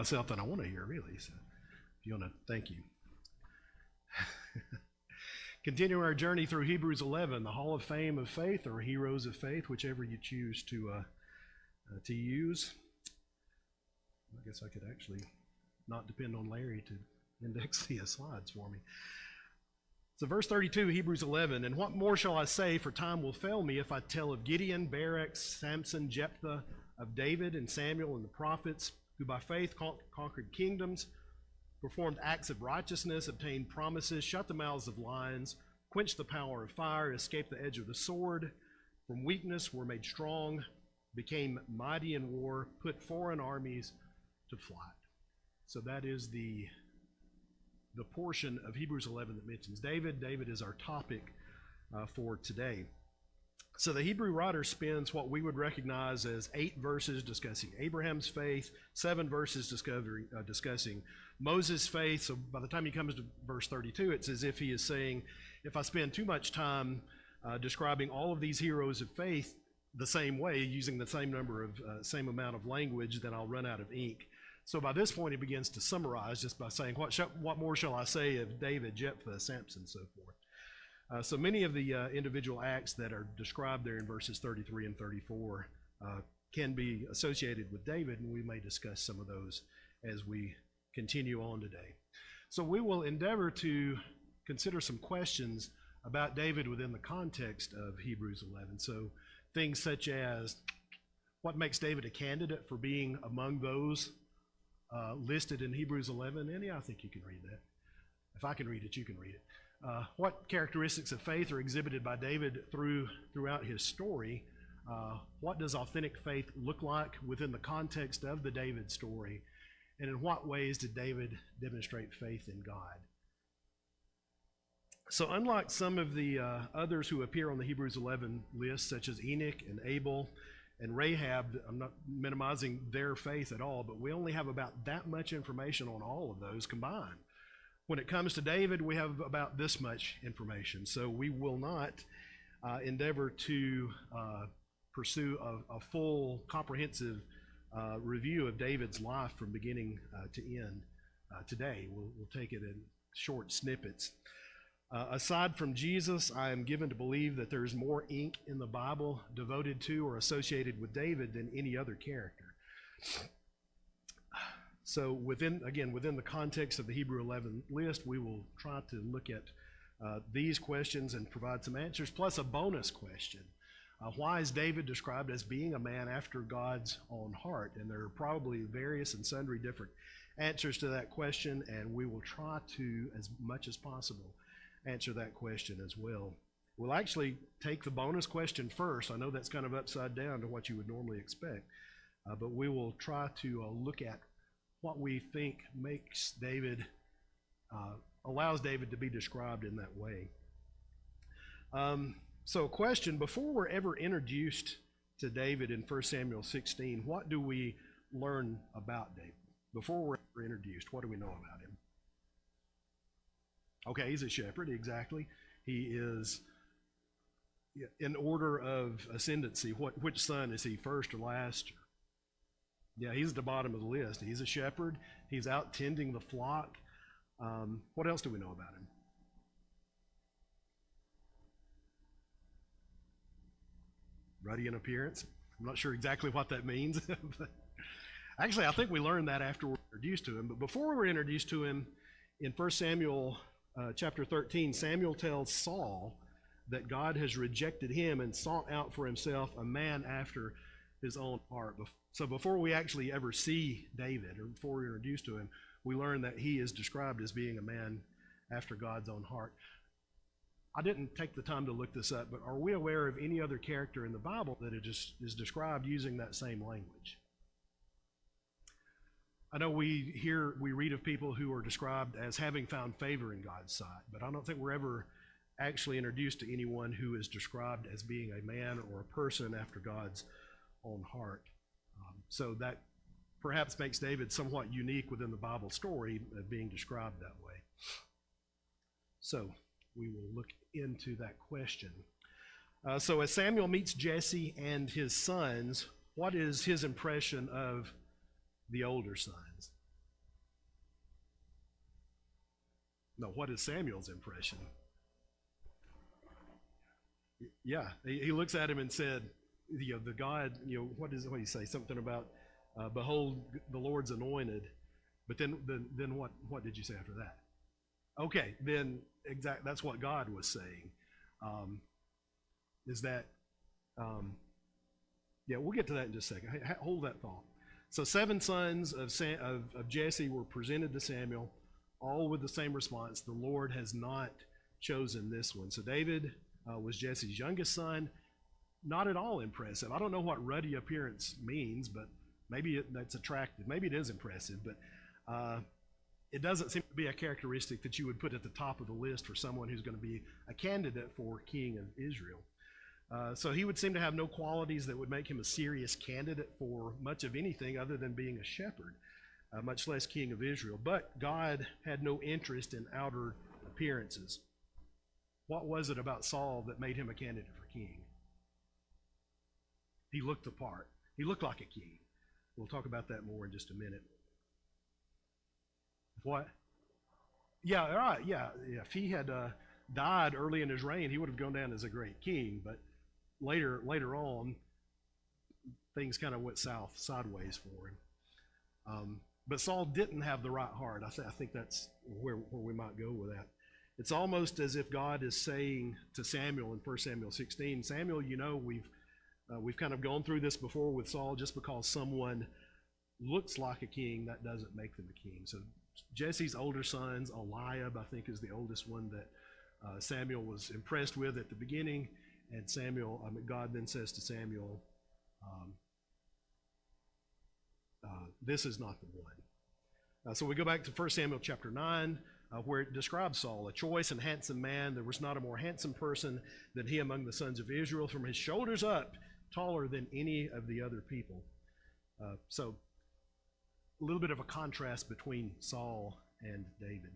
myself than I want to hear, really. So if you want to, thank you. Continuing our journey through Hebrews 11, the Hall of Fame of Faith, or Heroes of Faith, whichever you choose to use. I guess I could actually not depend on Larry to index the slides for me. So verse 32, Hebrews 11, and what more shall I say, for time will fail me, if I tell of Gideon, Barak, Samson, Jephthah, of David and Samuel and the prophets, who by faith conquered kingdoms, performed acts of righteousness, obtained promises, shut the mouths of lions, quenched the power of fire, escaped the edge of the sword, from weakness were made strong, became mighty in war, put foreign armies to flight. So that is the portion of Hebrews 11 that mentions David. David is our topic for today. So the Hebrew writer spends what we would recognize as 8 verses discussing Abraham's faith, 7 verses discussing Moses' faith. So by the time he comes to verse 32, it's as if he is saying, if I spend too much time describing all of these heroes of faith the same way, using the same amount of language, then I'll run out of ink. So by this point, he begins to summarize just by saying, what more shall I say of David, Jephthah, Samson, and so forth. So many of the individual acts that are described there in verses 33 and 34 can be associated with David, and we may discuss some of those as we continue on today. So we will endeavor to consider some questions about David within the context of Hebrews 11. So things such as, what makes David a candidate for being among those listed in Hebrews 11? And yeah, I think you can read that. If I can read it, you can read it. What characteristics of faith are exhibited by David throughout his story? What does authentic faith look like within the context of the David story? And in what ways did David demonstrate faith in God? So unlike some of the others who appear on the Hebrews 11 list, such as Enoch and Abel and Rahab, I'm not minimizing their faith at all, but we only have about that much information on all of those combined. When it comes to David, we have about this much information. So we will not endeavor to pursue a full, comprehensive review of David's life from beginning to end today. We'll take it in short snippets. Aside from Jesus, I am given to believe that there is more ink in the Bible devoted to or associated with David than any other character. So within the context of the Hebrew 11 list, we will try to look at these questions and provide some answers, plus a bonus question. Why is David described as being a man after God's own heart? And there are probably various and sundry different answers to that question, and we will try to, as much as possible, answer that question as well. We'll actually take the bonus question first. I know that's kind of upside down to what you would normally expect, but we will try to look at what we think makes David, allows David to be described in that way. So a question, before we're ever introduced to David in 1 Samuel 16, what do we learn about David? Before we're ever introduced, what do we know about him? Okay, he's a shepherd, exactly. He is, in order of ascendancy, which son is he, first or last? Yeah, he's at the bottom of the list. He's a shepherd. He's out tending the flock. What else do we know about him? Ruddy in appearance. I'm not sure exactly what that means. But actually, I think we learned that after we're introduced to him. But before we were introduced to him, in 1 Samuel chapter 13, Samuel tells Saul that God has rejected him and sought out for himself a man after his own heart. So before we actually ever see David, or before we're introduced to him, we learn that he is described as being a man after God's own heart. I didn't take the time to look this up, but are we aware of any other character in the Bible that is described using that same language? I know we read of people who are described as having found favor in God's sight, but I don't think we're ever actually introduced to anyone who is described as being a man or a person after God's own heart. So that perhaps makes David somewhat unique within the Bible story of being described that way. So we will look into that question. So as Samuel meets Jesse and his sons, what is his impression of the older sons? No, what is Samuel's impression? Yeah, he looks at him and said, the God, what do you say? Something about, behold, the Lord's anointed. But then what did you say after that? Okay, then that's what God was saying. Is that, yeah, we'll get to that in just a second. Hold that thought. So 7 sons of Jesse were presented to Samuel, all with the same response: the Lord has not chosen this one. So David was Jesse's youngest son. Not at all impressive. I don't know what ruddy appearance means, but maybe that's attractive. Maybe it is impressive, but it doesn't seem to be a characteristic that you would put at the top of the list for someone who's going to be a candidate for king of Israel. So he would seem to have no qualities that would make him a serious candidate for much of anything other than being a shepherd, much less king of Israel. But God had no interest in outer appearances. What was it about Saul that made him a candidate for king? He looked the part. He looked like a king. We'll talk about that more in just a minute. What? Yeah, right. Yeah. If he had died early in his reign, he would have gone down as a great king. But later on, things kind of went sideways for him. But Saul didn't have the right heart. I think that's where we might go with that. It's almost as if God is saying to Samuel in 1 Samuel 16, Samuel, we've kind of gone through this before with Saul. Just because someone looks like a king, that doesn't make them a king. So Jesse's older sons, Eliab, I think, is the oldest one that Samuel was impressed with at the beginning. And God then says to Samuel, this is not the one. So we go back to 1 Samuel chapter 9, where it describes Saul, a choice and handsome man. There was not a more handsome person than he among the sons of Israel, from his shoulders up, taller than any of the other people. So a little bit of a contrast between Saul and David.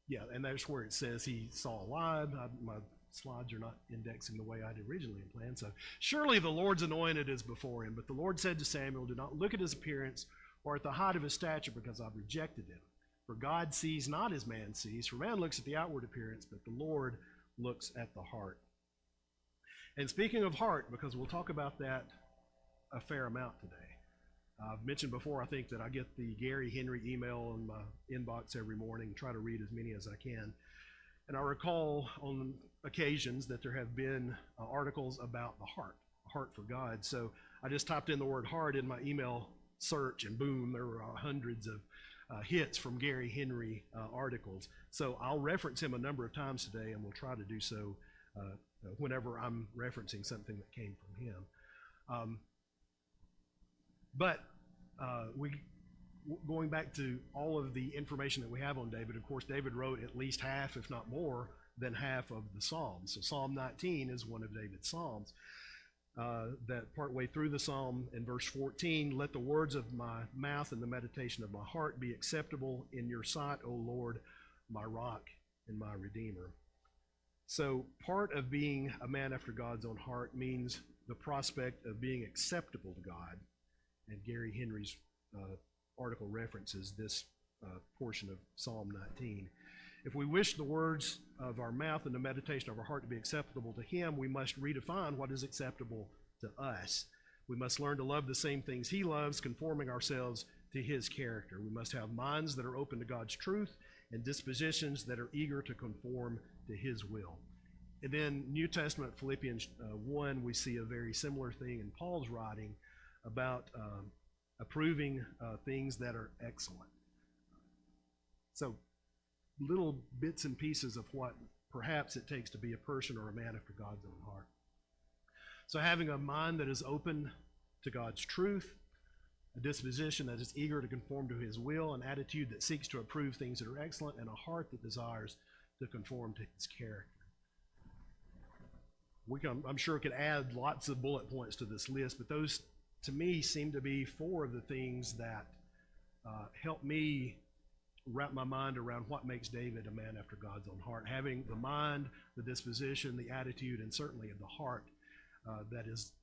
Yeah, and that's where it says he saw Eliab. My slides are not indexing the way I'd originally planned. So surely the Lord's anointed is before him. But the Lord said to Samuel, do not look at his appearance or at the height of his stature, because I've rejected him. For God sees not as man sees. For man looks at the outward appearance, but the Lord looks at the heart. And speaking of heart, because we'll talk about that a fair amount today. I've mentioned before, I think, that I get the Gary Henry email in my inbox every morning, try to read as many as I can. And I recall on occasions that there have been articles about the heart for God. So I just typed in the word heart in my email search, and boom, there were hundreds of hits from Gary Henry articles. So I'll reference him a number of times today, and we'll try to do so whenever I'm referencing something that came from him. But going back to all of the information that we have on David, of course, David wrote at least half, if not more, than half of the Psalms. So Psalm 19 is one of David's Psalms. That partway through the Psalm in verse 14, let the words of my mouth and the meditation of my heart be acceptable in your sight, O Lord, my rock and my redeemer. So part of being a man after God's own heart means the prospect of being acceptable to God. And Gary Henry's article references this portion of Psalm 19. If we wish the words of our mouth and the meditation of our heart to be acceptable to him, we must redefine what is acceptable to us. We must learn to love the same things he loves, conforming ourselves to his character. We must have minds that are open to God's truth and dispositions that are eager to conform to his will. And then New Testament, Philippians 1, we see a very similar thing in Paul's writing about approving things that are excellent. So little bits and pieces of what perhaps it takes to be a person or a man after God's own heart. So having a mind that is open to God's truth, a disposition that is eager to conform to his will, an attitude that seeks to approve things that are excellent, and a heart that desires to conform to his character. I'm sure could add lots of bullet points to this list, but those to me seem to be 4 of the things that help me wrap my mind around what makes David a man after God's own heart. Having the mind, the disposition, the attitude, and certainly the heart that is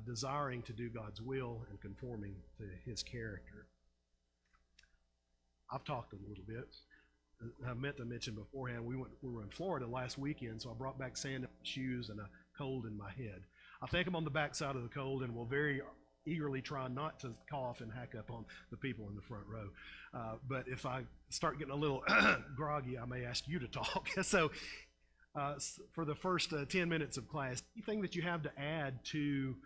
desiring to do God's will and conforming to his character. I've talked a little bit. I meant to mention beforehand, we were in Florida last weekend, so I brought back sand in my shoes and a cold in my head. I think I'm on the backside of the cold and will very eagerly try not to cough and hack up on the people in the front row. But if I start getting a little groggy, I may ask you to talk. So for the first 10 minutes of class, anything that you have to add to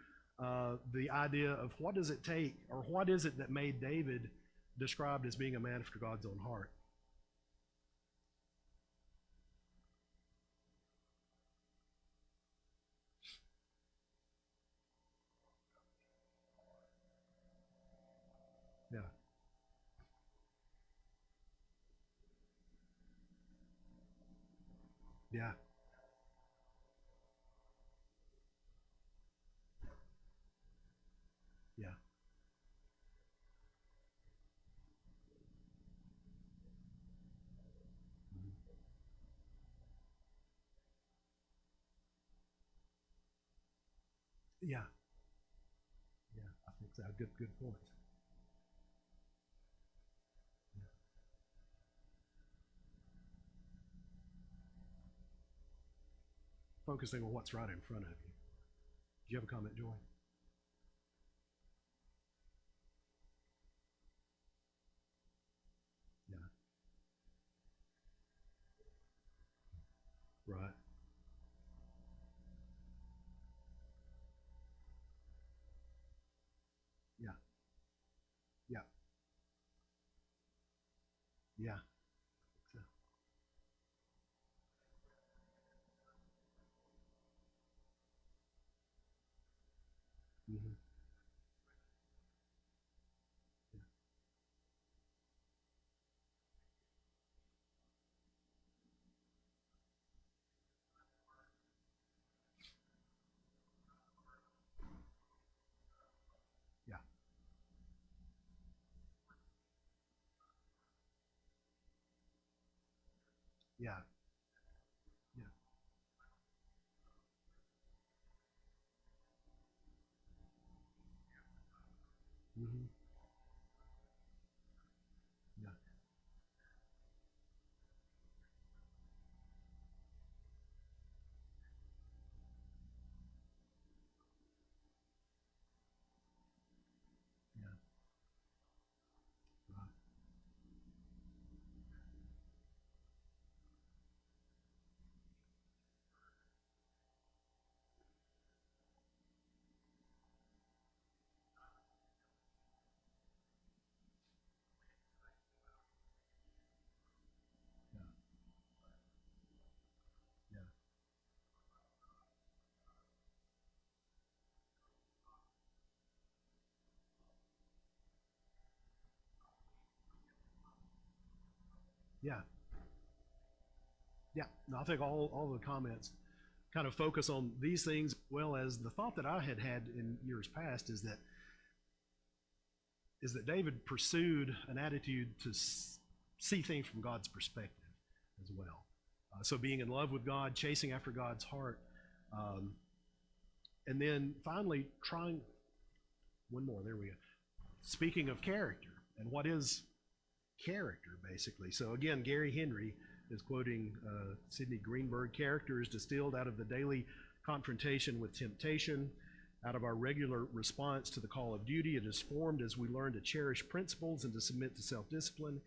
the idea of what does it take, or what is it that made David described as being a man after God's own heart? Yeah, yeah, yeah, mhm, yeah, yeah. I think so. Good point. Yeah. Focusing on what's right in front of you. Do you have a comment, Joy? Yeah, right. Yeah, yeah, yeah. So, mhm, yeah, yeah, yeah, mhm, yeah, yeah, right. Yeah, yeah, yeah, yeah. No, I think all the comments kind of focus on these things, as well as the thought that I had had in years past is that David pursued an attitude to see things from God's perspective as well. So being in love with God, chasing after God's heart, um, and then finally trying one more. There we go. Speaking of character, and what is character basically? So again, Gary Henry is quoting Sidney Greenberg. Character is distilled out of the daily confrontation with temptation, out of our regular response to the call of duty. It is formed as we learn to cherish principles and to submit to self-discipline.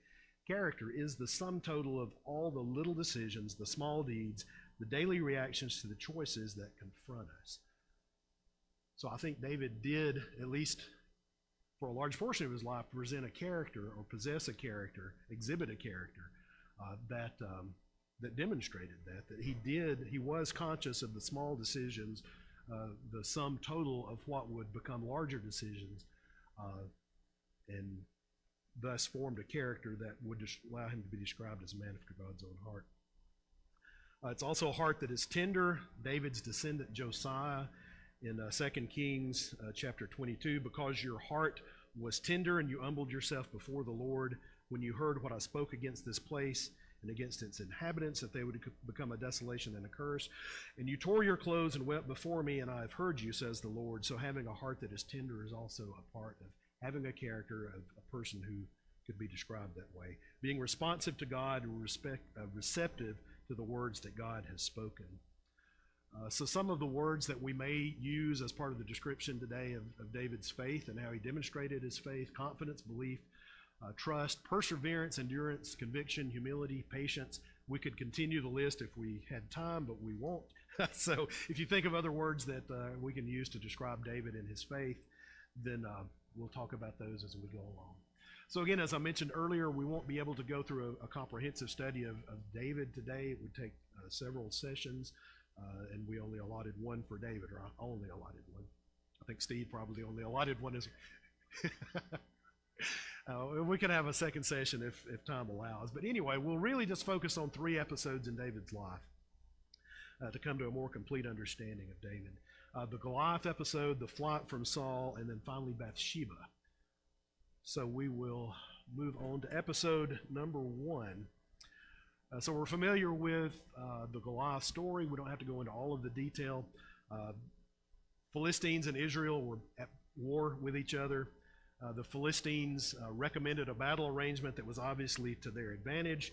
Character is the sum total of all the little decisions, the small deeds, the daily reactions to the choices that confront us. So I think David did, at least for a large portion of his life, present a character or possess a character, exhibit a character that demonstrated that he was conscious of the small decisions, the sum total of what would become larger decisions, and thus formed a character that would allow him to be described as a man after God's own heart. It's also a heart that is tender. David's descendant Josiah in 2 Kings chapter 22, because your heart was tender and you humbled yourself before the Lord when you heard what I spoke against this place and against its inhabitants, that they would become a desolation and a curse. And you tore your clothes and wept before me, and I have heard you, says the Lord. So having a heart that is tender is also a part of having a character of a person who could be described that way. Being responsive to God and receptive to the words that God has spoken. So some of the words that we may use as part of the description today of David's faith and how he demonstrated his faith: confidence, belief, trust, perseverance, endurance, conviction, humility, patience. We could continue the list if we had time, but we won't. So if you think of other words that we can use to describe David and his faith, then we'll talk about those as we go along. So again, as I mentioned earlier, we won't be able to go through a comprehensive study of David today. It would take several sessions, and we only allotted one for David, or I only allotted one. I think Steve probably only allotted one as we can have a second session if time allows. But anyway, we'll really just focus on 3 episodes in David's life to come to a more complete understanding of David. The Goliath episode, the flight from Saul, and then finally Bathsheba. So we will move on to episode number 1. So we're familiar with the Goliath story. We don't have to go into all of the detail. Philistines and Israel were at war with each other. The Philistines recommended a battle arrangement that was obviously to their advantage.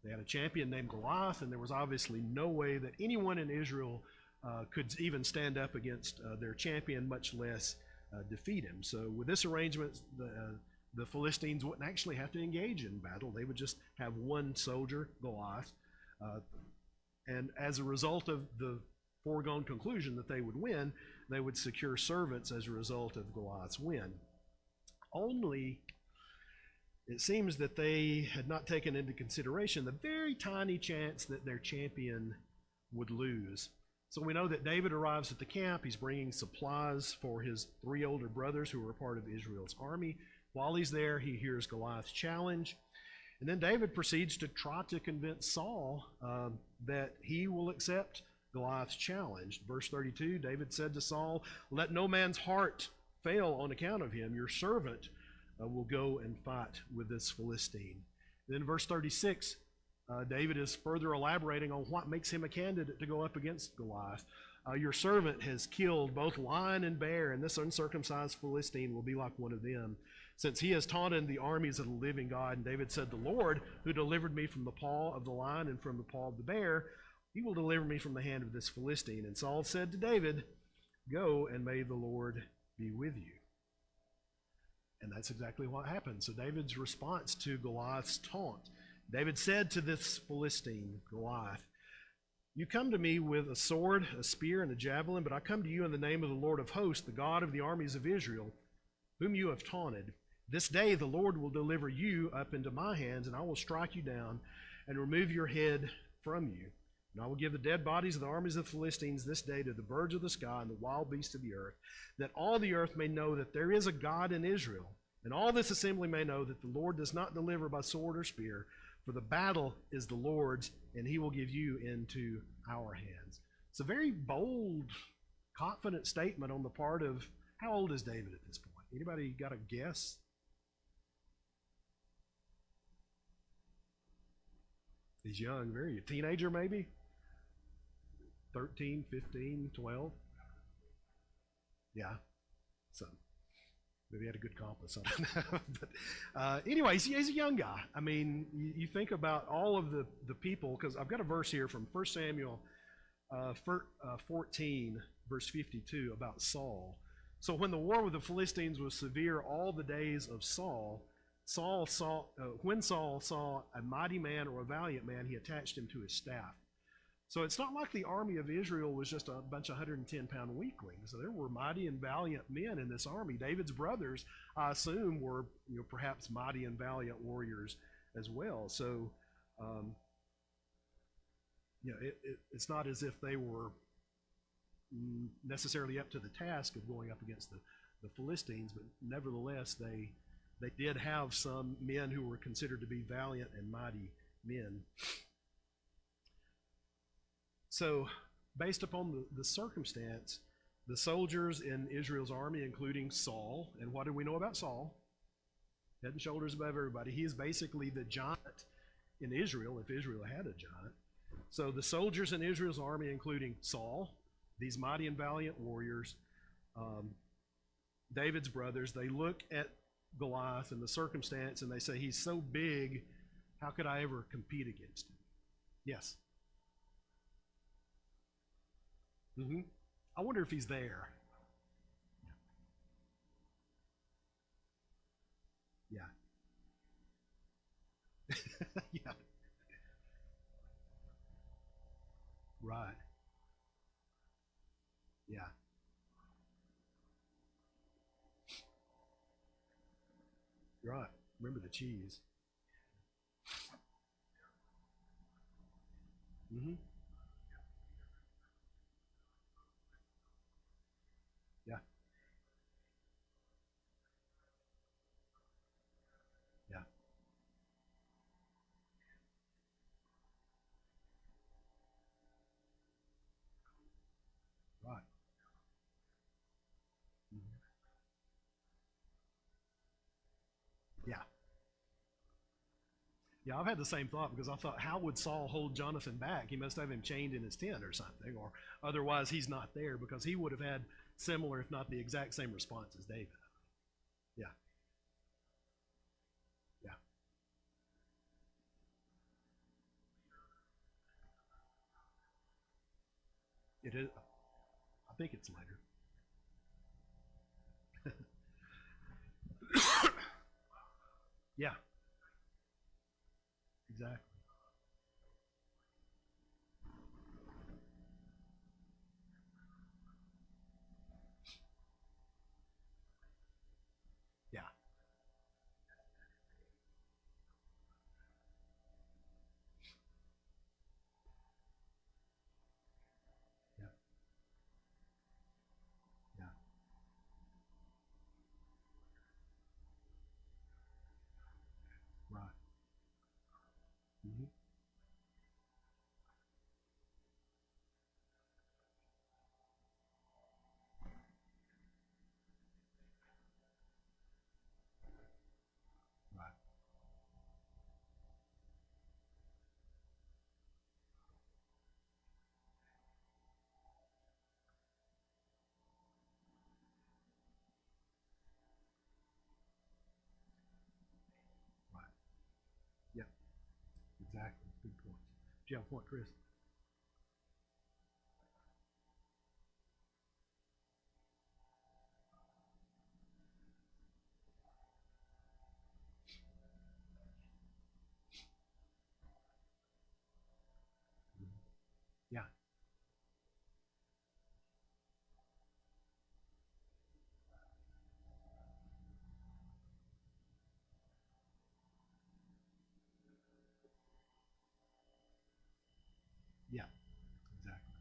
They had a champion named Goliath, and there was obviously no way that anyone in Israel could even stand up against their champion, much less defeat him. So with this arrangement, the Philistines wouldn't actually have to engage in battle. They would just have one soldier, Goliath. And as a result of the foregone conclusion that they would win, they would secure servants as a result of Goliath's win. Only, it seems that they had not taken into consideration the very tiny chance that their champion would lose. So we know that David arrives at the camp. He's bringing supplies for his 3 older brothers who were a part of Israel's army. While he's there, he hears Goliath's challenge. And then David proceeds to try to convince Saul that he will accept Goliath's challenge. Verse 32, David said to Saul, "Let no man's heart fail on account of him. Your servant will go and fight with this Philistine." And then verse 36, David is further elaborating on what makes him a candidate to go up against Goliath. Your servant has killed both lion and bear, and this uncircumcised Philistine will be like one of them, since he has taunted the armies of the living God. And David said, "The Lord, who delivered me from the paw of the lion and from the paw of the bear, he will deliver me from the hand of this Philistine." And Saul said to David, "Go, and may the Lord be with you." And that's exactly what happened. So David's response to Goliath's taunt. David said to this Philistine, Goliath, "You come to me with a sword, a spear, and a javelin, but I come to you in the name of the Lord of hosts, the God of the armies of Israel, whom you have taunted. This day the Lord will deliver you up into my hands, and I will strike you down and remove your head from you. And I will give the dead bodies of the armies of the Philistines this day to the birds of the sky and the wild beasts of the earth, that all the earth may know that there is a God in Israel. And all this assembly may know that the Lord does not deliver by sword or spear, for the battle is the Lord's, and he will give you into our hands." It's a very bold, confident statement on the part of, how old is David at this point? Anybody got a guess? He's young, very a teenager maybe? 13, 15, 12? Yeah, so maybe he had a good compass. I don't know. But anyway, he's a young guy. I mean, you think about all of the people, because I've got a verse here from 1 Samuel 14, verse 52, about Saul. "So when the war with the Philistines was severe all the days of Saul, when Saul saw a mighty man or a valiant man, he attached him to his staff." So it's not like the army of Israel was just a bunch of 110-pound weaklings. So there were mighty and valiant men in this army. David's brothers, I assume, were perhaps mighty and valiant warriors as well. So it's not as if they were necessarily up to the task of going up against the Philistines, but nevertheless they did have some men who were considered to be valiant and mighty men. So, based upon the circumstance, the soldiers in Israel's army, including Saul, and what do we know about Saul? Head and shoulders above everybody. He is basically the giant in Israel, if Israel had a giant. So the soldiers in Israel's army, including Saul, these mighty and valiant warriors, David's brothers, they look at Goliath and the circumstance, and they say he's so big, how could I ever compete against him? Yes. Mm-hmm. I wonder if he's there. Yeah. Yeah. Right. Yeah. Right. Remember the cheese. Mm-hmm. Yeah. Yeah. Right. Mm-hmm. Yeah. Yeah, I've had the same thought because I thought, how would Saul hold Jonathan back? He must have him chained in his tent or something, or otherwise he's not there because he would have had similar, if not the exact same response as David. Yeah, yeah. It is. I think it's later. Yeah, exactly. Yeah, yeah, yeah. Right. Mm-hmm. Right. Right. Yeah, exactly. Good point. Do you have a point, Chris? Mhm. Yeah, yeah, exactly.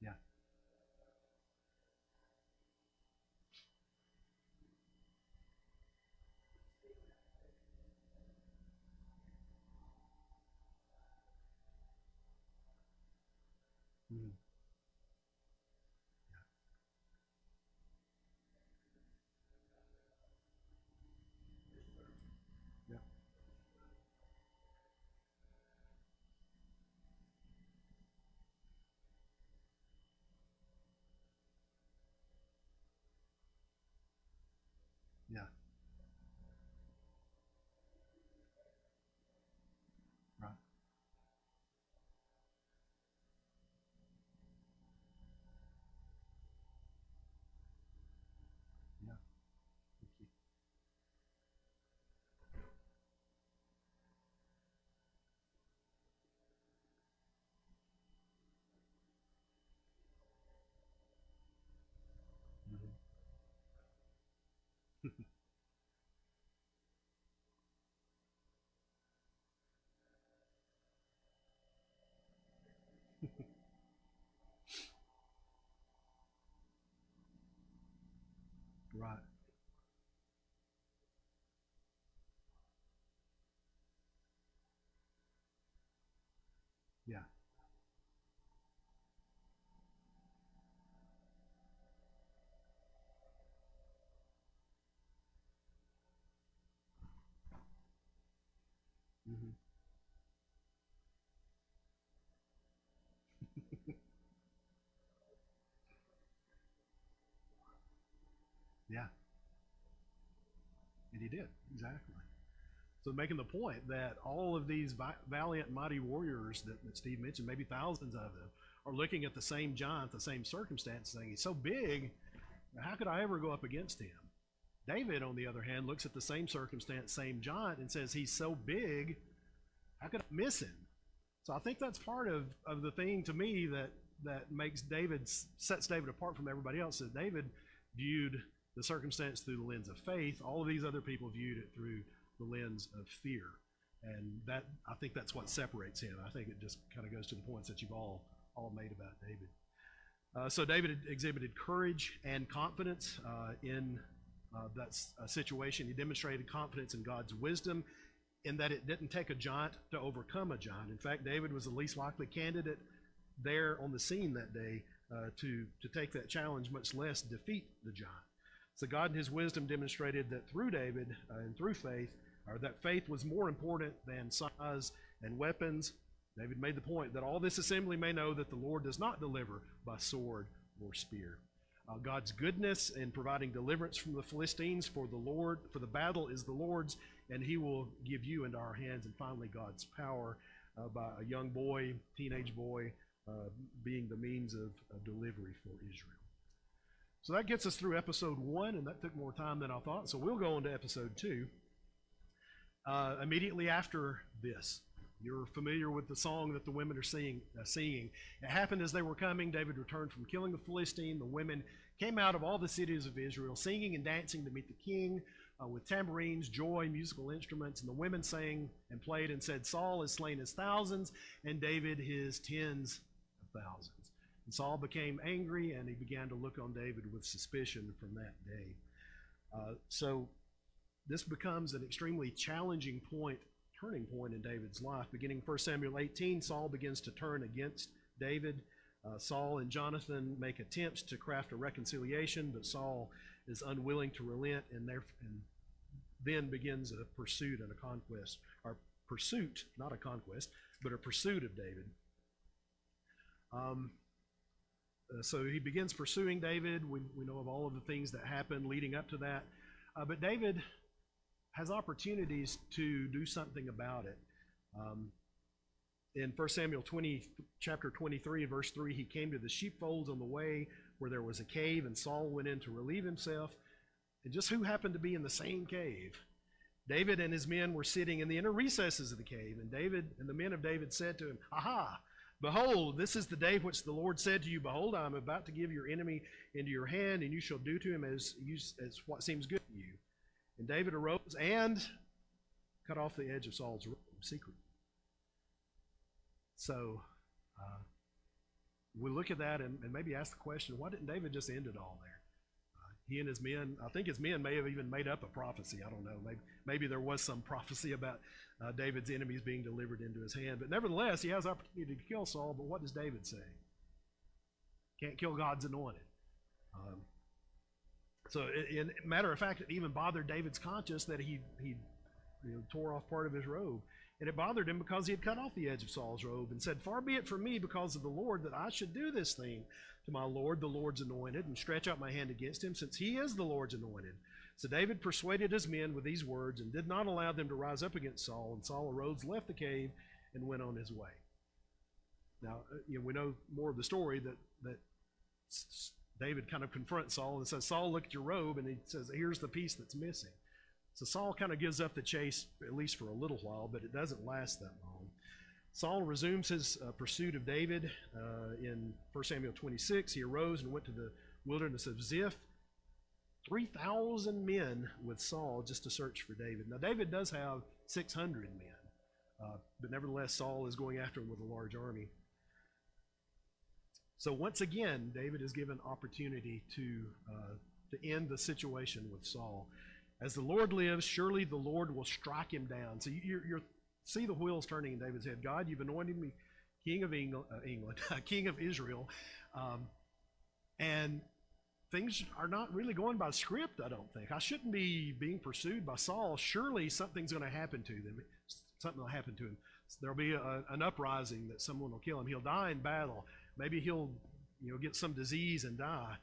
Yeah. Mm-hmm. Yeah, yeah, right. Yeah, thank you. Mm-hmm. Right. Yeah, Yeah, and he did, exactly. So making the point that all of these valiant, mighty warriors that Steve mentioned, maybe thousands of them, are looking at the same giant, the same circumstance, saying, he's so big, how could I ever go up against him? David, on the other hand, looks at the same circumstance, same giant, and says, he's so big, how could I miss him? So I think that's part of the thing to me that makes sets David apart from everybody else, that David viewed the circumstance through the lens of faith. All of these other people viewed it through the lens of fear. And that, I think that's what separates him. I think it just kind of goes to the points that you've all made about David. So David exhibited courage and confidence in that situation. He demonstrated confidence in God's wisdom, in that it didn't take a giant to overcome a giant. In fact, David was the least likely candidate there on the scene that day to take that challenge, much less defeat the giant. So God in his wisdom demonstrated that through David and through faith, or that faith was more important than size and weapons. David made the point that all this assembly may know that the Lord does not deliver by sword or spear. God's goodness in providing deliverance from the Philistines for the battle is the Lord's, and he will give you into our hands. And finally, God's power by a young boy, teenage boy, being the means of delivery for Israel. So that gets us through episode 1, and that took more time than I thought. So we'll go on to episode 2. Immediately after this, you're familiar with the song that the women are singing. It happened as they were coming. David returned from killing the Philistine. The women came out of all the cities of Israel, singing and dancing to meet the king with tambourines, joy, musical instruments. And the women sang and played and said, Saul has slain his thousands, and David his tens of thousands. And Saul became angry, and he began to look on David with suspicion from that day. So this becomes an extremely challenging turning point in David's life. Beginning 1 Samuel 18, Saul begins to turn against David. Saul and Jonathan make attempts to craft a reconciliation, but Saul is unwilling to relent, and then begins a pursuit and a conquest, or pursuit, not a conquest, but a pursuit of David. So he begins pursuing David. We know of all of the things that happened leading up to that. But David has opportunities to do something about it. In 1 Samuel 20, chapter 23, verse 3, he came to the sheepfolds on the way where there was a cave, and Saul went in to relieve himself. And just who happened to be in the same cave? David and his men were sitting in the inner recesses of the cave, and David and the men of David said to him, Aha! Behold, this is the day which the Lord said to you, Behold, I am about to give your enemy into your hand, and you shall do to him as what seems good to you. And David arose and cut off the edge of Saul's robe secretly. So we look at that and maybe ask the question, why didn't David just end it all there? He and his men, I think his men may have even made up a prophecy. I don't know. Maybe there was some prophecy about David's enemies being delivered into his hand. But nevertheless, he has opportunity to kill Saul. But what does David say? Can't kill God's anointed. So, in matter of fact, it even bothered David's conscience that he tore off part of his robe. And it bothered him because he had cut off the edge of Saul's robe and said, Far be it from me because of the Lord that I should do this thing to my Lord, the Lord's anointed, and stretch out my hand against him, since he is the Lord's anointed. So David persuaded his men with these words and did not allow them to rise up against Saul. And Saul arose, left the cave, and went on his way. Now, we know more of the story that David kind of confronts Saul and says, Saul, look at your robe, and he says, here's the piece that's missing. So Saul kind of gives up the chase, at least for a little while, but it doesn't last that long. Saul resumes his pursuit of David in 1 Samuel 26. He arose and went to the wilderness of Ziph. 3,000 men with Saul just to search for David. Now, David does have 600 men, but nevertheless, Saul is going after him with a large army. So once again, David is given opportunity to end the situation with Saul. As the Lord lives, surely the Lord will strike him down. So you see the wheels turning in David's head. God, you've anointed me king of England, king of Israel, and things are not really going by script, I don't think. I shouldn't be being pursued by Saul. Surely something's going to happen to them. Something will happen to him. There'll be an uprising that someone will kill him. He'll die in battle. Maybe he'll get some disease and die.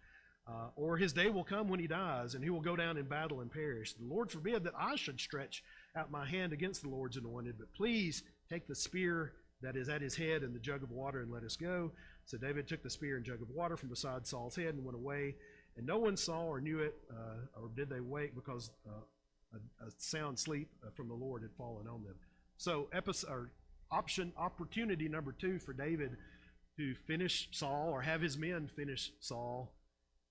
or his day will come when he dies, and he will go down in battle and perish. The Lord forbid that I should stretch out my hand against the Lord's anointed, but please take the spear that is at his head and the jug of water and let us go. So David took the spear and jug of water from beside Saul's head and went away. And no one saw or knew it, or did they wake, because a sound sleep from the Lord had fallen on them. So opportunity number 2 for David to finish Saul, or have his men finish Saul,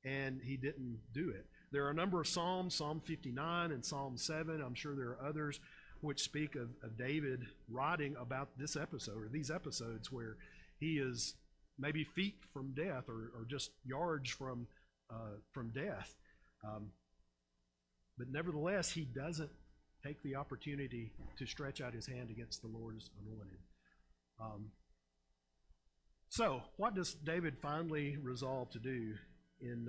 and he didn't do it. There are a number of Psalms, Psalm 59 and Psalm 7. I'm sure there are others which speak of David writing about this episode, or these episodes where he is maybe feet from death, or just yards from death. But nevertheless, he doesn't take the opportunity to stretch out his hand against the Lord's anointed. So, what does David finally resolve to do? In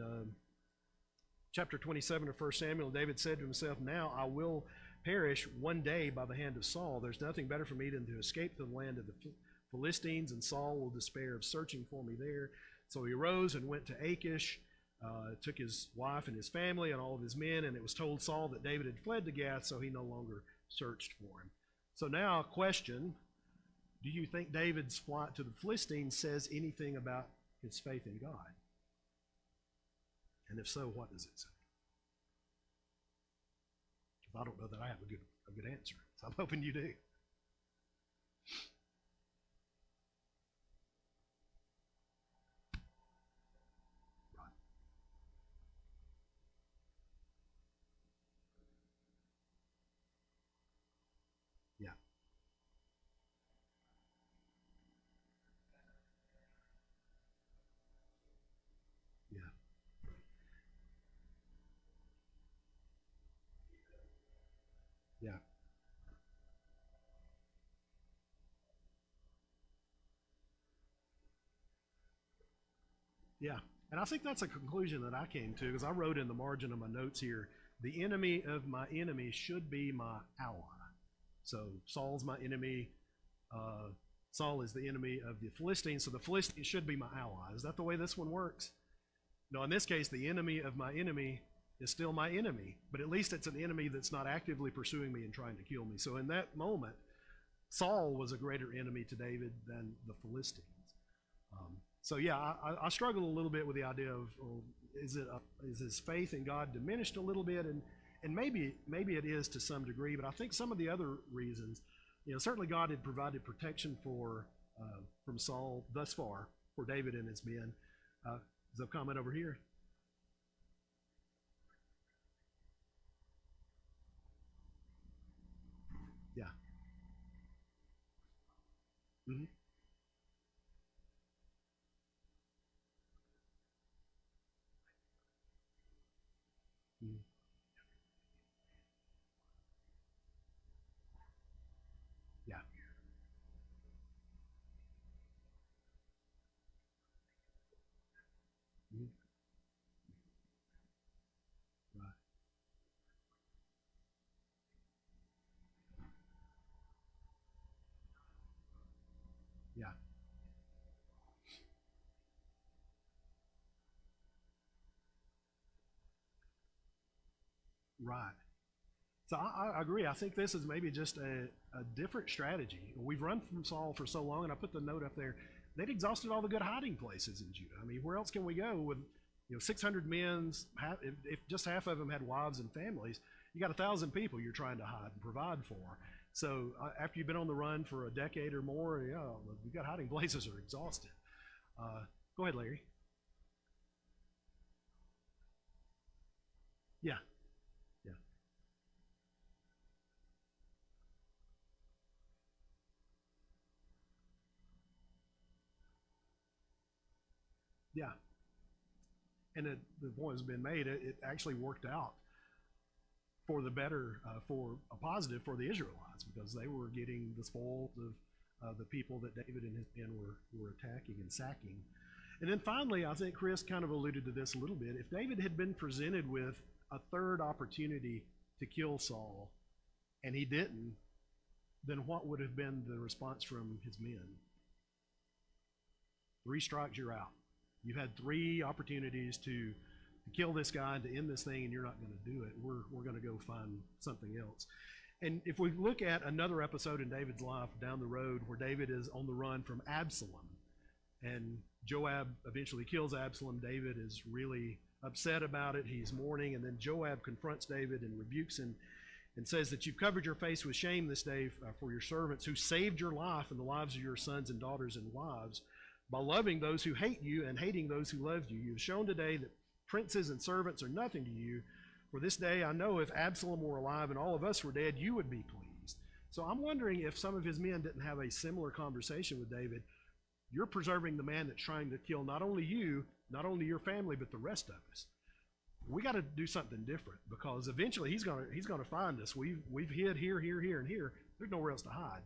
chapter 27 of 1 Samuel, David said to himself, "Now I will perish one day by the hand of Saul. There's nothing better for me than to escape to the land of the Philistines, and Saul will despair of searching for me there." So he arose and went to Achish, took his wife and his family and all of his men, and it was told Saul that David had fled to Gath, so he no longer searched for him. So now a question: do you think David's flight to the Philistines says anything about his faith in God? And if so, what does it say? Because I don't know that I have a good answer, so I'm hoping you do. Right. Yeah. Yeah. Yeah. Yeah. And I think that's a conclusion that I came to, because I wrote in the margin of my notes here, the enemy of my enemy should be my ally. So Saul's my enemy. Saul is the enemy of the Philistines, so the Philistines should be my ally. Is that the way this one works? No, in this case, the enemy of my enemy is still my enemy, but at least it's an enemy that's not actively pursuing me and trying to kill me. So in that moment, Saul was a greater enemy to David than the Philistines. So yeah, I struggle a little bit with the idea of, well, is his faith in God diminished a little bit? And maybe it is to some degree, but I think some of the other reasons, certainly God had provided protection from Saul thus far for David and his men. Is there a comment over here? Yeah. Mm-hmm. Mm-hmm. Yeah. Mm-hmm. Right. Yeah. Right. So I agree. I think this is maybe just a different strategy. We've run from Saul for so long, and I put the note up there. They'd exhausted all the good hiding places in Judah. I mean, where else can we go with 600 men? If just half of them had wives and families, you got 1,000 people you're trying to hide and provide for. So after you've been on the run for a decade or more, you've got hiding places are exhausted. Go ahead, Larry. Yeah. Yeah. Yeah. And the point has been made. It actually worked out for the better, for a positive for the Israelites, because they were getting the spoils of the people that David and his men were attacking and sacking. And then finally, I think Chris kind of alluded to this a little bit. If David had been presented with a third opportunity to kill Saul, and he didn't, then what would have been the response from his men? 3 strikes, you're out. You've had 3 opportunities to to kill this guy and to end this thing, and you're not going to do it. We're going to go find something else. And if we look at another episode in David's life down the road where David is on the run from Absalom, and Joab eventually kills Absalom, David is really upset about it. He's mourning, and then Joab confronts David and rebukes him and says that you've covered your face with shame this day for your servants who saved your life and the lives of your sons and daughters and wives by loving those who hate you and hating those who love you. You have shown today that princes and servants are nothing to you. For this day I know if Absalom were alive and all of us were dead, you would be pleased. So I'm wondering if some of his men didn't have a similar conversation with David. You're preserving the man that's trying to kill not only you, not only your family, but the rest of us. We got to do something different because eventually he's going to find us. We've hid here, and here. There's nowhere else to hide.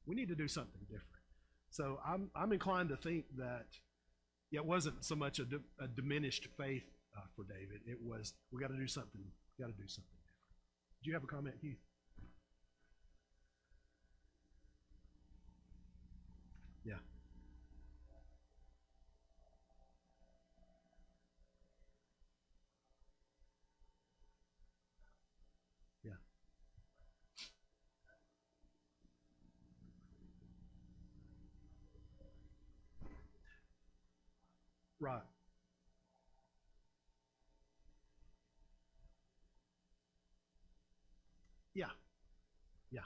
We need to do something different. So I'm inclined to think that it wasn't so much a diminished faith for David. It was we got to do something. Got to do something different. Do you have a comment, Keith? Yeah. Yeah. Right. Yeah. Yeah.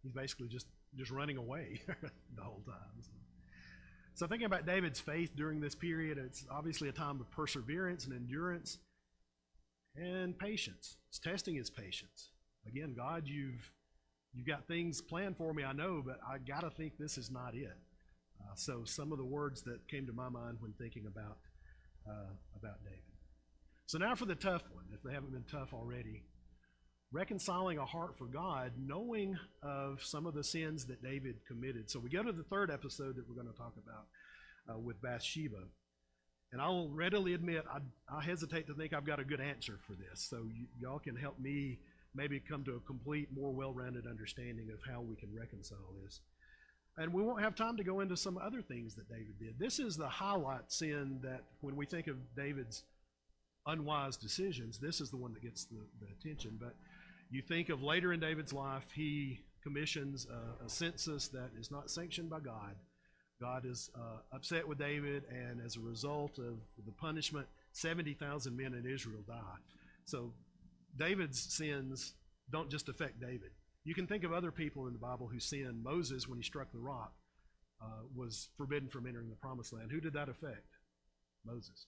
He's basically just running away the whole time. So thinking about David's faith during this period, it's obviously a time of perseverance and endurance and patience. It's testing his patience. Again, God, you've got things planned for me, I know, but I got to think this is not it. So some of the words that came to my mind when thinking about David. So now for the tough one, if they haven't been tough already. Reconciling a heart for God, knowing of some of the sins that David committed. So we go to the third episode that we're going to talk about with Bathsheba. And I'll readily admit, I hesitate to think I've got a good answer for this. So y'all can help me maybe come to a complete, more well-rounded understanding of how we can reconcile this. And we won't have time to go into some other things that David did. This is the highlight sin that when we think of David's unwise decisions, this is the one that gets the attention. But you think of later in David's life, he commissions a census that is not sanctioned by God. God is upset with David, and as a result of the punishment, 70,000 men in Israel die. So David's sins don't just affect David. You can think of other people in the Bible who sinned. Moses, when he struck the rock, was forbidden from entering the promised land. Who did that affect? Moses.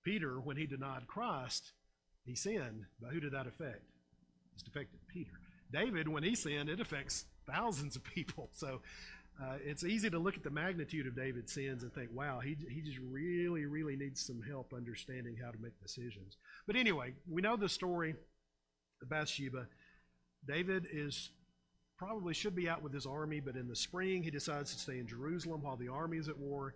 Peter, when he denied Christ, he sinned. But who did that affect? It affected Peter. David, when he sinned, it affects thousands of people. So it's easy to look at the magnitude of David's sins and think, wow, he just really, really needs some help understanding how to make decisions. But anyway, we know the story of Bathsheba. David probably should be out with his army, but in the spring he decides to stay in Jerusalem while the army is at war.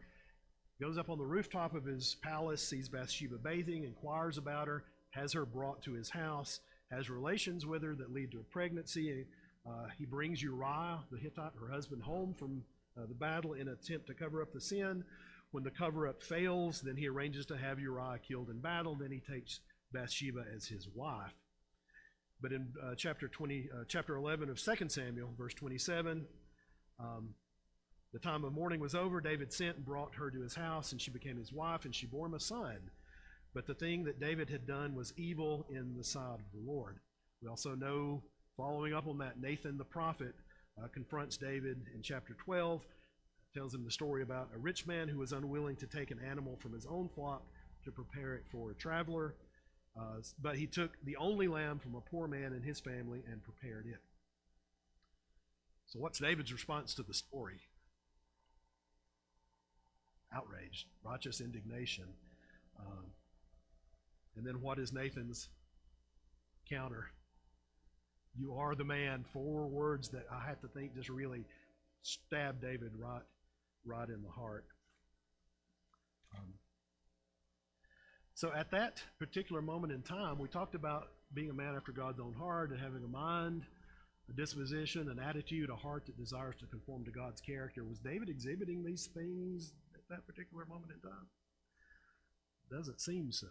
Goes up on the rooftop of his palace, sees Bathsheba bathing, inquires about her, has her brought to his house, has relations with her that lead to a pregnancy. He brings Uriah, the Hittite, her husband, home from the battle in an attempt to cover up the sin. When the cover-up fails, then he arranges to have Uriah killed in battle. Then he takes Bathsheba as his wife. But in chapter 11 of 2 Samuel, verse 27, the time of mourning was over. David sent and brought her to his house, and she became his wife, and she bore him a son. But the thing that David had done was evil in the sight of the Lord. We also know, following up on that, Nathan the prophet confronts David in chapter 12, tells him the story about a rich man who was unwilling to take an animal from his own flock to prepare it for a traveler. But he took the only lamb from a poor man and his family and prepared it. So what's David's response to the story? Outrage, righteous indignation. And then what is Nathan's counter? You are the man. 4 words that I have to think just really stab David right in the heart. So at that particular moment in time, we talked about being a man after God's own heart and having a mind, a disposition, an attitude, a heart that desires to conform to God's character. Was David exhibiting these things at that particular moment in time? Doesn't seem so.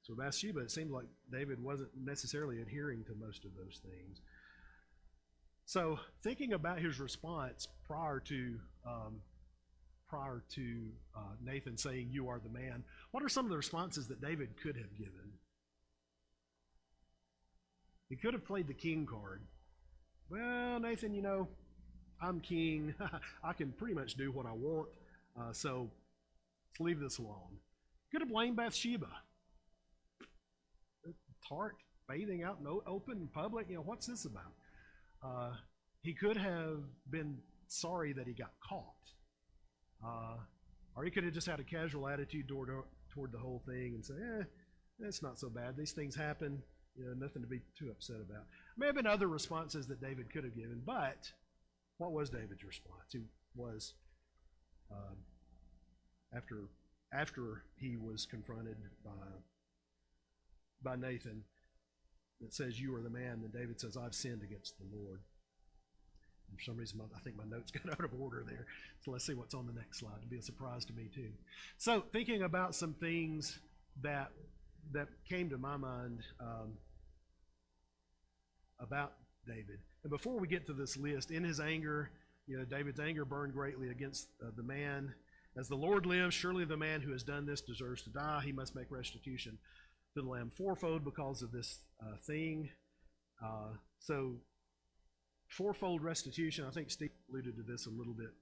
So Bathsheba, it seemed like David wasn't necessarily adhering to most of those things. So thinking about his response prior to Nathan saying, "You are the man," what are some of the responses that David could have given? He could have played the king card. Well, Nathan, I'm king. I can pretty much do what I want, so let's leave this alone. Could have blamed Bathsheba. Tart, bathing out in open public, what's this about? He could have been sorry that he got caught. Or he could have just had a casual attitude toward the whole thing and say, it's not so bad. These things happen. Nothing to be too upset about. May have been other responses that David could have given, but what was David's response? He was, after he was confronted by Nathan, that says, "You are the man," then David says, "I've sinned against the Lord." And for some reason, I think my notes got out of order there. So let's see what's on the next slide. It'll be a surprise to me too. So thinking about some things that came to my mind about David. And before we get to this list, in his anger, David's anger burned greatly against the man. "As the Lord lives, surely the man who has done this deserves to die. He must make restitution to the lamb fourfold because of this thing." So fourfold restitution, I think Steve alluded to this a little bit,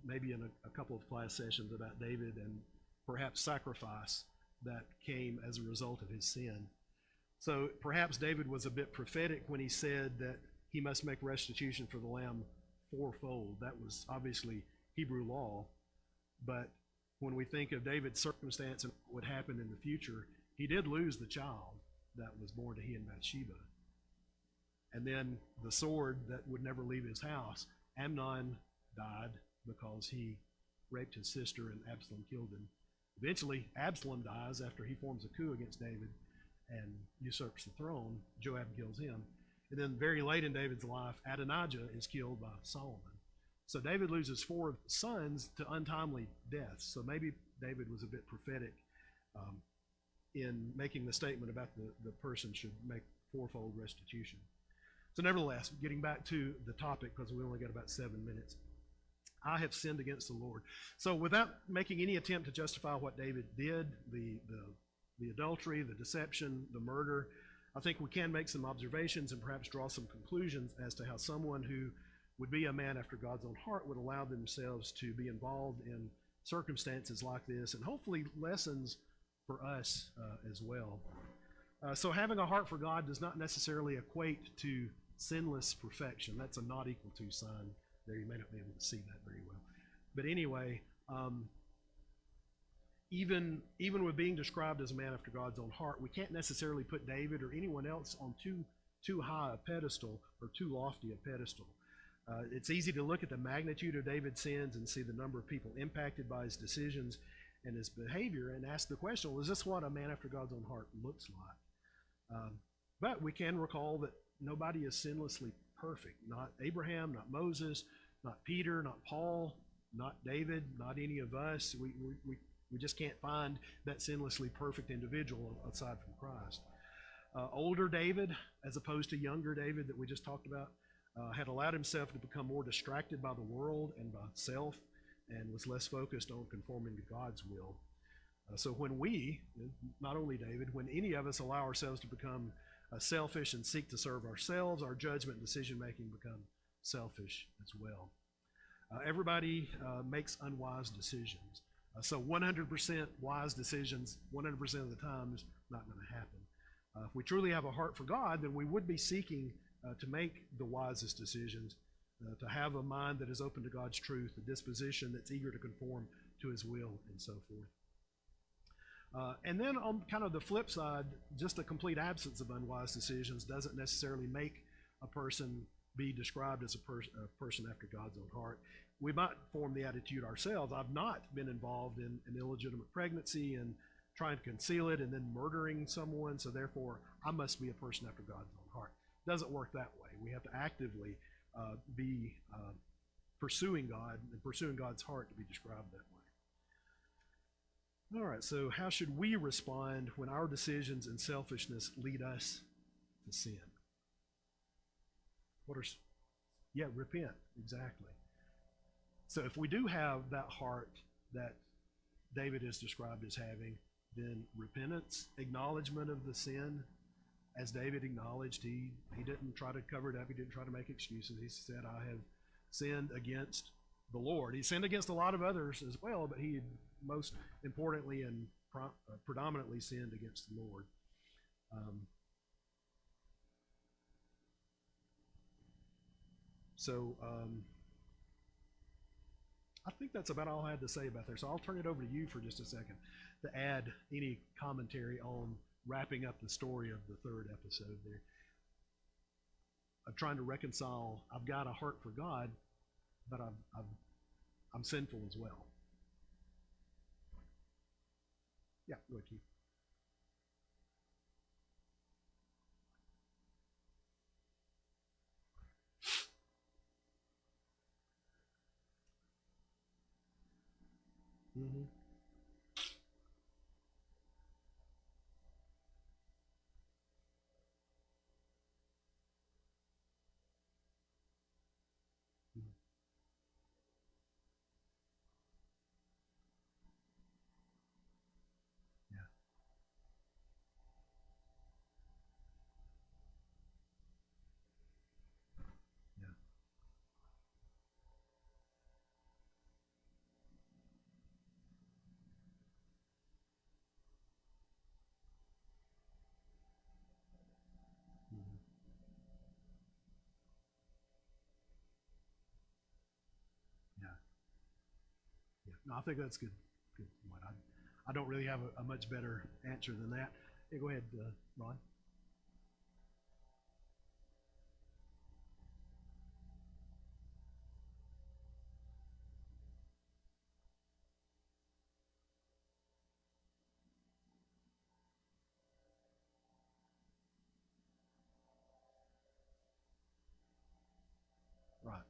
maybe in a couple of class sessions about David and perhaps sacrifice that came as a result of his sin. So perhaps David was a bit prophetic when he said that he must make restitution for the lamb fourfold. That was obviously Hebrew law, but when we think of David's circumstance and what would happen in the future, he did lose the child that was born to he and Bathsheba. And then the sword that would never leave his house. Amnon died because he raped his sister and Absalom killed him. Eventually, Absalom dies after he forms a coup against David and usurps the throne. Joab kills him. And then very late in David's life, Adonijah is killed by Solomon. So David loses 4 sons to untimely deaths. So maybe David was a bit prophetic in making the statement about the person should make fourfold restitution. So nevertheless, getting back to the topic, because we only got about 7 minutes, I have sinned against the Lord. So without making any attempt to justify what David did, the adultery, the deception, the murder, I think we can make some observations and perhaps draw some conclusions as to how someone who would be a man after God's own heart would allow themselves to be involved in circumstances like this, and hopefully lessons for us as well. So having a heart for God does not necessarily equate to sinless perfection. That's a not equal to sign there. You may not be able to see that very well. But anyway, even with being described as a man after God's own heart, we can't necessarily put David or anyone else on too high a pedestal or too lofty a pedestal. It's easy to look at the magnitude of David's sins and see the number of people impacted by his decisions and his behavior and ask the question, well, is this what a man after God's own heart looks like? But we can recall that nobody is sinlessly perfect. Not Abraham, not Moses, not Peter, not Paul, not David, not any of us. We just can't find that sinlessly perfect individual aside from Christ. Older David, as opposed to younger David that we just talked about, had allowed himself to become more distracted by the world and by self and was less focused on conforming to God's will. So when we, not only David, when any of us allow ourselves to become selfish and seek to serve ourselves, our judgment and decision-making become selfish as well. Everybody makes unwise decisions. So 100% wise decisions 100% of the time is not going to happen. If we truly have a heart for God, then we would be seeking to make the wisest decisions, to have a mind that is open to God's truth, a disposition that's eager to conform to His will, and so forth. And then on kind of the flip side, just a complete absence of unwise decisions doesn't necessarily make a person be described as a person after God's own heart. We might form the attitude ourselves. I've not been involved in an illegitimate pregnancy and trying to conceal it and then murdering someone, so therefore I must be a person after God's own heart. It doesn't work that way. We have to actively be pursuing God and pursuing God's heart to be described that way. All right, so how should we respond when our decisions and selfishness lead us to sin? Yeah, repent, exactly. So if we do have that heart that David is described as having, then repentance, acknowledgement of the sin, as David acknowledged, he didn't try to cover it up, he didn't try to make excuses. He said, I have sinned against the Lord. He sinned against a lot of others as well, but he most importantly and predominantly sinned against the Lord. I think that's about all I had to say about there. So I'll turn it over to you for just a second to add any commentary on wrapping up the story of the third episode there. I'm trying to reconcile, I've got a heart for God, but I'm sinful as well. Yeah, go ahead, Keith. Mm-hmm. Mm-hmm. Yeah, yeah, mm-hmm. Yeah, yeah. No, I think that's good. Good. I don't really have a much better answer than that. Yeah, go ahead, Ron. Right.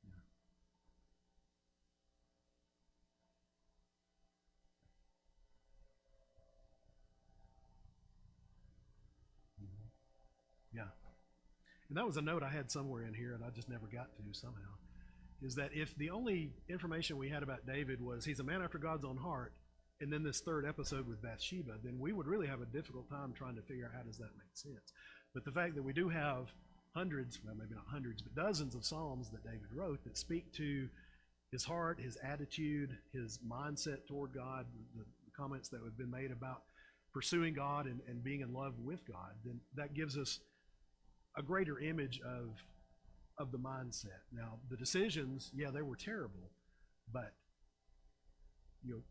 Yeah. Mhm. Yeah. And that was a note I had somewhere in here, and I just never got to somehow. Is that if the only information we had about David was he's a man after God's own heart, and then this third episode with Bathsheba, then we would really have a difficult time trying to figure out how does that make sense. But the fact that we do have hundreds, well, maybe not hundreds, but dozens of Psalms that David wrote that speak to his heart, his attitude, his mindset toward God, the comments that have been made about pursuing God and being in love with God, then that gives us a greater image of the mindset. Now, the decisions, yeah, they were terrible, but you know,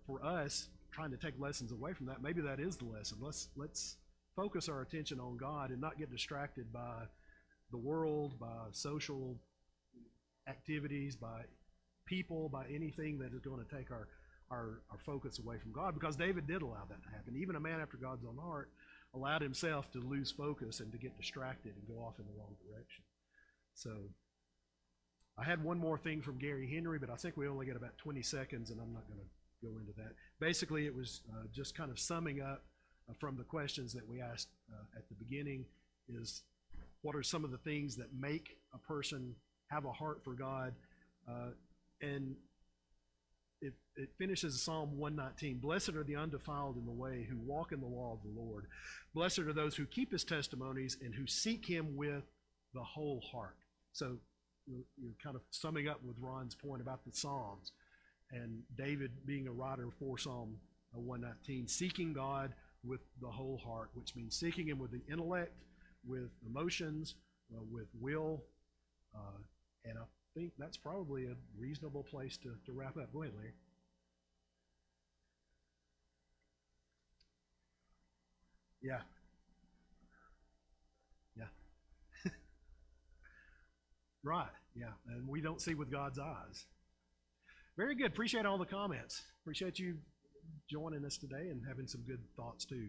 for us trying to take lessons away from that, maybe that is the lesson. Let's focus our attention on God and not get distracted by the world, by social activities, by people, by anything that is going to take our focus away from God, because David did allow that to happen. Even a man after God's own heart allowed himself to lose focus and to get distracted and go off in the wrong direction. So I had one more thing from Gary Henry, but I think we only get about 20 seconds, and I'm not going to go into that. Basically, it was just kind of summing up from the questions that we asked at the beginning is what are some of the things that make a person have a heart for God? And it finishes Psalm 119. Blessed are the undefiled in the way who walk in the law of the Lord. Blessed are those who keep his testimonies and who seek him with the whole heart. So you're kind of summing up with Ron's point about the Psalms and David being a writer for Psalm 119, seeking God with the whole heart, which means seeking him with the intellect, with emotions, with will, and I think that's probably a reasonable place to wrap up. Go ahead, Larry. Yeah, yeah, right, yeah, and we don't see with God's eyes. Very good. Appreciate all the comments. Appreciate you joining us today and having some good thoughts too.